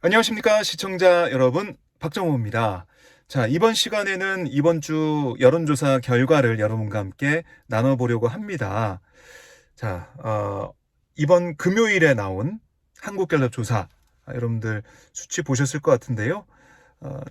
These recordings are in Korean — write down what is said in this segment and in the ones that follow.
안녕하십니까 시청자 여러분, 박정호입니다. 자, 이번 시간에는 이번 주 여론조사 결과를 여러분과 함께 나눠보려고 합니다. 자, 이번 금요일에 나온 한국갤럽 조사, 여러분들 수치 보셨을 것 같은데요.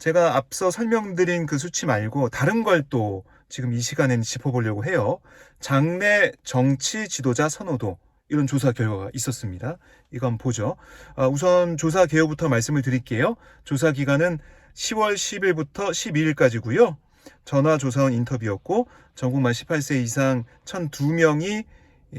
제가 앞서 설명드린 그 수치 말고 다른 걸 또 지금 이 시간에는 짚어보려고 해요. 장내 정치 지도자 선호도, 이런 조사 결과가 있었습니다. 이거 한번 보죠. 우선 조사 개요부터 말씀을 드릴게요. 조사 기간은 10월 10일부터 12일까지고요. 전화 조사원 인터뷰였고 전국 만 18세 이상 1,002명이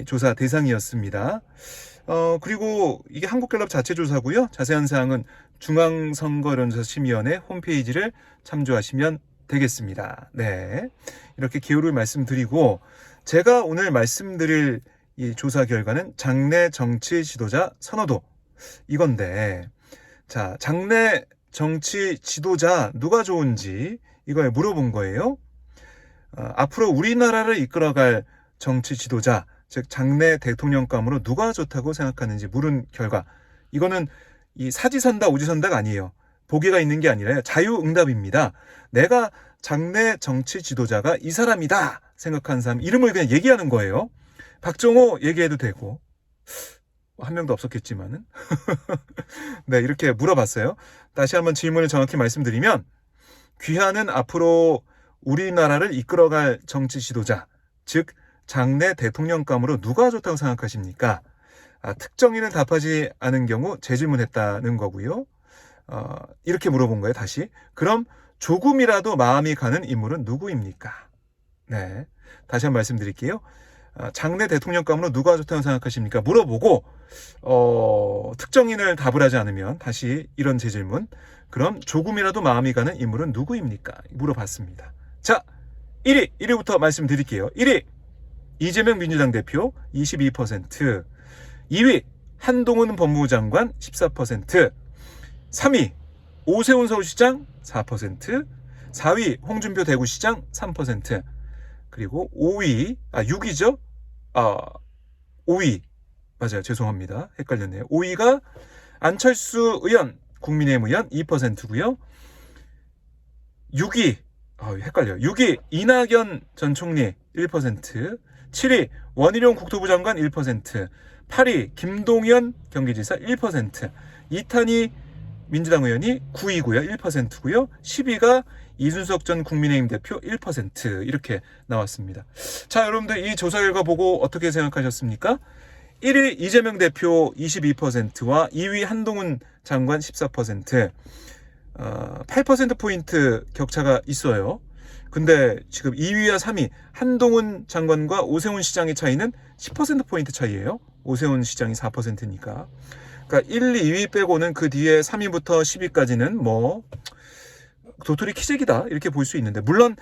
조사 대상이었습니다. 그리고 이게 한국갤럽 자체 조사고요. 자세한 사항은 중앙선거여론조사심의위원회 홈페이지를 참조하시면 되겠습니다. 네, 이렇게 개요를 말씀드리고, 제가 오늘 말씀드릴 이 조사 결과는 장내 정치 지도자 선호도, 이건데, 자, 장내 정치 지도자 누가 좋은지 이걸 물어본 거예요. 앞으로 우리나라를 이끌어갈 정치 지도자, 즉 장내 대통령감으로 누가 좋다고 생각하는지 물은 결과, 이거는 이 사지선다 오지선다가 아니에요. 보기가 있는 게 아니라 자유응답입니다. 내가 장내 정치 지도자가 이 사람이다 생각하는 사람 이름을 그냥 얘기하는 거예요. 박정호 얘기해도 되고, 한 명도 없었겠지만은. 네, 이렇게 물어봤어요. 다시 한번 질문을 정확히 말씀드리면, 귀하는 앞으로 우리나라를 이끌어갈 정치 지도자, 즉 장내 대통령감으로 누가 좋다고 생각하십니까? 특정인은 답하지 않은 경우 재질문했다는 거고요. 이렇게 물어본 거예요. 다시. 그럼 조금이라도 마음이 가는 인물은 누구입니까? 네, 다시 한번 말씀드릴게요. 장내 대통령감으로 누가 좋다고 생각하십니까? 물어보고 특정인을 답을 하지 않으면 다시 이런 재질문. 그럼 조금이라도 마음이 가는 인물은 누구입니까? 물어봤습니다. 자, 1위부터 말씀드릴게요. 1위 이재명 민주당 대표 22%, 2위 한동훈 법무부 장관 14%, 3위 오세훈 서울시장 4%, 4위 홍준표 대구시장 3%, 그리고 5위, 6위죠? 5위. 맞아요. 죄송합니다. 헷갈렸네요. 5위가 안철수 의원, 국민의힘 의원 2%고요. 6위, 헷갈려요. 6위 이낙연 전 총리 1%, 7위 원희룡 국토부 장관 1%, 8위 김동연 경기지사 1%, 이탄희 민주당 의원이 9위고요. 1%고요. 10위가 이준석 전 국민의힘 대표 1%, 이렇게 나왔습니다. 자, 여러분들 이 조사 결과 보고 어떻게 생각하셨습니까? 1위 이재명 대표 22%와 2위 한동훈 장관 14%, 8%포인트 격차가 있어요. 근데 지금 2위와 3위 한동훈 장관과 오세훈 시장의 차이는 10%포인트 차이예요. 오세훈 시장이 4%니까. 그러니까 1, 2위 빼고는 그 뒤에 3위부터 10위까지는 뭐 도토리 키재기다 이렇게 볼 수 있는데, 물론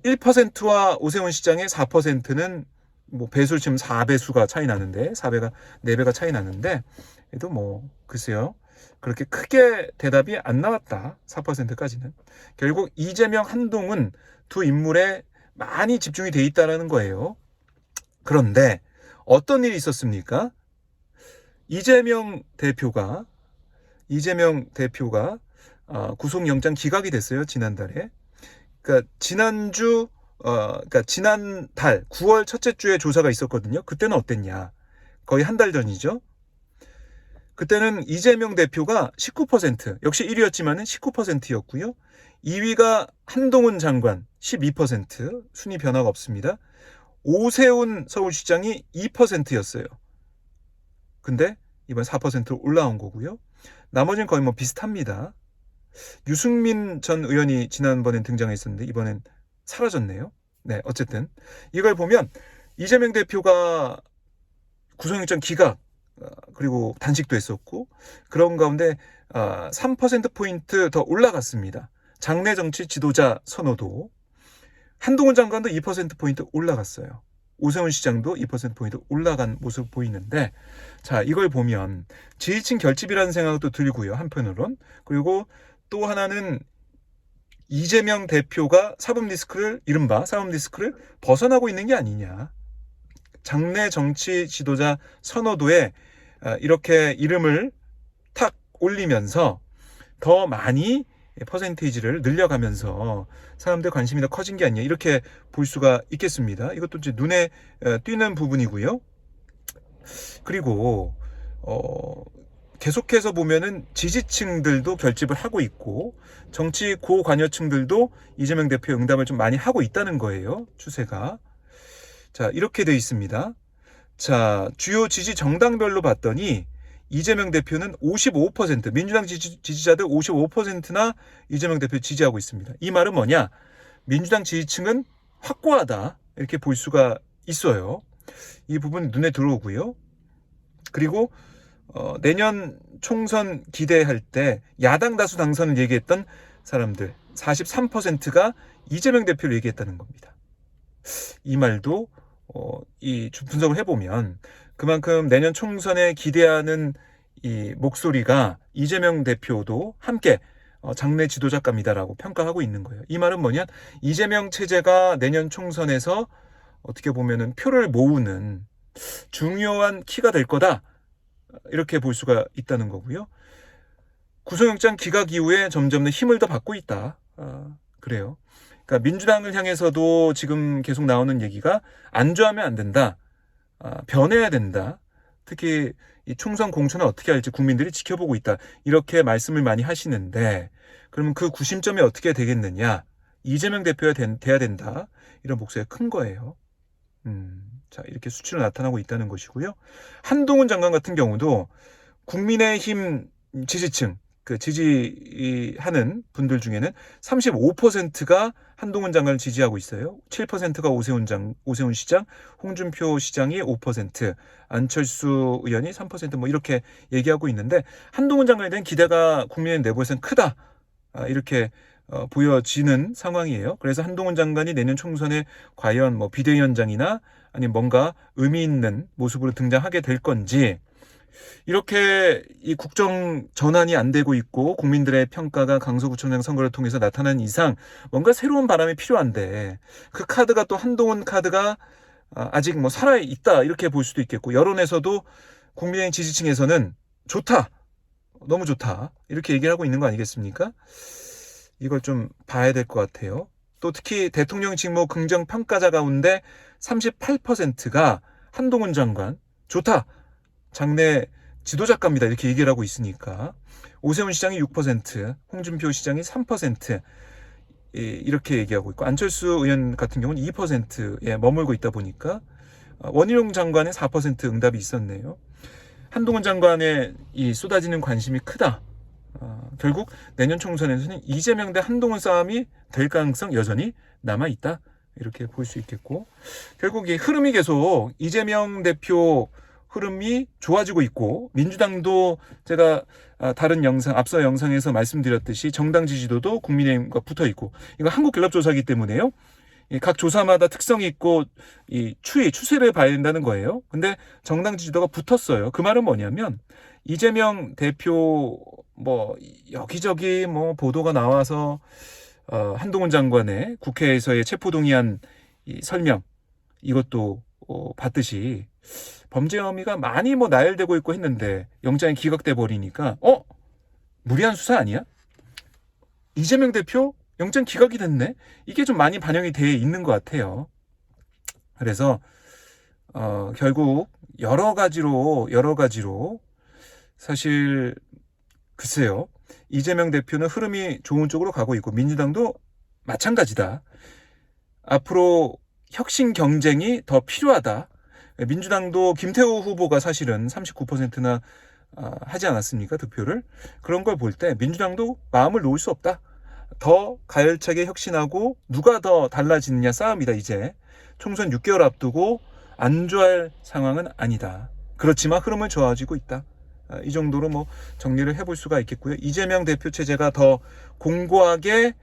1%와 오세훈 시장의 4%는 뭐 배수를 치면 4배수가 차이 나는데, 4배가 차이 나는데, 그래도 뭐 글쎄요, 그렇게 크게 대답이 안 나왔다. 4%까지는 결국 이재명, 한동훈 두 인물에 많이 집중이 돼 있다는 거예요. 그런데 어떤 일이 있었습니까? 이재명 대표가 구속영장 기각이 됐어요. 지난달에. 그러니까 지난달 9월 첫째 주에 조사가 있었거든요. 그때는 어땠냐? 거의 한 달 전이죠. 그때는 이재명 대표가 19%, 역시 1위였지만은 19%였고요. 2위가 한동훈 장관 12%, 순위 변화가 없습니다. 오세훈 서울시장이 2%였어요. 근데 이번 4%로 올라온 거고요. 나머지는 거의 뭐 비슷합니다. 유승민 전 의원이 지난번엔 등장했었는데 이번엔 사라졌네요. 네, 어쨌든 이걸 보면 이재명 대표가 구속영장 기각, 그리고 단식도 했었고, 그런 가운데 3%포인트 더 올라갔습니다. 장내 정치 지도자 선호도. 한동훈 장관도 2%포인트 올라갔어요. 오세훈 시장도 2%포인트 올라간 모습 보이는데, 자, 이걸 보면 지지층 결집이라는 생각도 들고요, 한편으론. 그리고 또 하나는 이재명 대표가 이른바 사법 리스크를 벗어나고 있는 게 아니냐. 장내 정치 지도자 선호도에 이렇게 이름을 탁 올리면서 더 많이 퍼센테이지를 늘려가면서 사람들 관심이 더 커진 게 아니냐 이렇게 볼 수가 있겠습니다. 이것도 이제 눈에 띄는 부분이고요. 그리고 계속해서 보면은 지지층들도 결집을 하고 있고 정치 고관여층들도 이재명 대표 응답을 좀 많이 하고 있다는 거예요. 추세가. 자, 이렇게 돼 있습니다. 자, 주요 지지 정당별로 봤더니 이재명 대표는 55%, 민주당 지지자들 55%나 이재명 대표 지지하고 있습니다. 이 말은 뭐냐? 민주당 지지층은 확고하다 이렇게 볼 수가 있어요. 이 부분 눈에 들어오고요. 그리고 내년 총선 기대할 때 야당 다수 당선을 얘기했던 사람들 43%가 이재명 대표를 얘기했다는 겁니다. 이 말도 이 분석을 해보면 그만큼 내년 총선에 기대하는 이 목소리가 이재명 대표도 함께 장래 지도자감이다라고 평가하고 있는 거예요. 이 말은 뭐냐? 이재명 체제가 내년 총선에서 어떻게 보면은 표를 모으는 중요한 키가 될 거다. 이렇게 볼 수가 있다는 거고요. 구속영장 기각 이후에 점점 더 힘을 더 받고 있다. 그래요. 그러니까 민주당을 향해서도 지금 계속 나오는 얘기가 안주하면 안 된다. 변해야 된다. 특히 이 총선 공천을 어떻게 할지 국민들이 지켜보고 있다. 이렇게 말씀을 많이 하시는데 그러면 그 구심점이 어떻게 되겠느냐. 이재명 대표가 돼야 된다. 이런 목소리가 큰 거예요. 자, 이렇게 수치로 나타나고 있다는 것이고요. 한동훈 장관 같은 경우도 국민의힘 지지층, 그 지지하는 분들 중에는 35%가 한동훈 장관을 지지하고 있어요. 7%가 오세훈 시장, 홍준표 시장이 5%, 안철수 의원이 3% 뭐 이렇게 얘기하고 있는데 한동훈 장관에 대한 기대가 국민의 내부에서는 크다. 이렇게 보여지는 상황이에요. 그래서 한동훈 장관이 내년 총선에 과연 뭐 비대위원장이나 아니면 뭔가 의미 있는 모습으로 등장하게 될 건지 이렇게 이 국정 전환이 안 되고 있고 국민들의 평가가 강서구청장 선거를 통해서 나타난 이상 뭔가 새로운 바람이 필요한데 그 카드가 또 한동훈 카드가 아직 뭐 살아있다 이렇게 볼 수도 있겠고 여론에서도 국민의힘 지지층에서는 좋다. 너무 좋다. 이렇게 얘기를 하고 있는 거 아니겠습니까? 이걸 좀 봐야 될 것 같아요. 또 특히 대통령 직무 긍정 평가자 가운데 38%가 한동훈 장관 좋다. 장래 지도자감이다. 이렇게 얘기를 하고 있으니까 오세훈 시장이 6%, 홍준표 시장이 3% 이렇게 얘기하고 있고 안철수 의원 같은 경우는 2%에 머물고 있다 보니까 원희룡 장관의 4% 응답이 있었네요. 한동훈 장관의 이 쏟아지는 관심이 크다. 결국 내년 총선에서는 이재명 대 한동훈 싸움이 될 가능성 여전히 남아있다. 이렇게 볼 수 있겠고 결국 이 흐름이 계속 이재명 대표 흐름이 좋아지고 있고 민주당도 제가 다른 영상 앞서 영상에서 말씀드렸듯이 정당 지지도도 국민의힘과 붙어있고 이거 한국갤럽조사이기 때문에요. 각 조사마다 특성이 있고 이 추세를 봐야 된다는 거예요. 근데 정당 지지도가 붙었어요. 그 말은 뭐냐면 이재명 대표 뭐 여기저기 뭐 보도가 나와서 한동훈 장관의 국회에서의 체포동의안 이 설명 이것도 봤듯이 범죄 혐의가 많이 뭐 나열되고 있고 했는데 영장이 기각돼 버리니까 무리한 수사 아니야? 이재명 대표 영장 기각이 됐네. 이게 좀 많이 반영이 돼 있는 것 같아요. 그래서 결국 여러 가지로 사실 글쎄요. 이재명 대표는 흐름이 좋은 쪽으로 가고 있고 민주당도 마찬가지다. 앞으로 혁신 경쟁이 더 필요하다. 민주당도 김태우 후보가 사실은 39%나 하지 않았습니까? 득표를. 그런 걸 볼 때 민주당도 마음을 놓을 수 없다. 더 가열차게 혁신하고 누가 더 달라지느냐 싸움이다. 이제 총선 6개월 앞두고 안주할 상황은 아니다. 그렇지만 흐름은 좋아지고 있다. 이 정도로 뭐 정리를 해볼 수가 있겠고요. 이재명 대표 체제가 더 공고하게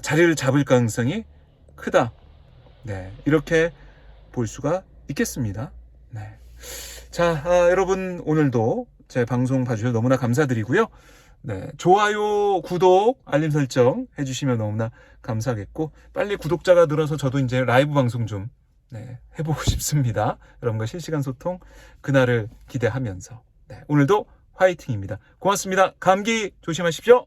자리를 잡을 가능성이 크다. 네, 이렇게 볼 수가 있겠습니다. 네. 자, 여러분 오늘도 제 방송 봐주셔서 너무나 감사드리고요. 네, 좋아요, 구독, 알림 설정 해주시면 너무나 감사하겠고 빨리 구독자가 늘어서 저도 이제 라이브 방송 좀 해보고 싶습니다. 여러분과 실시간 소통 그날을 기대하면서 오늘도 화이팅입니다. 고맙습니다. 감기 조심하십시오.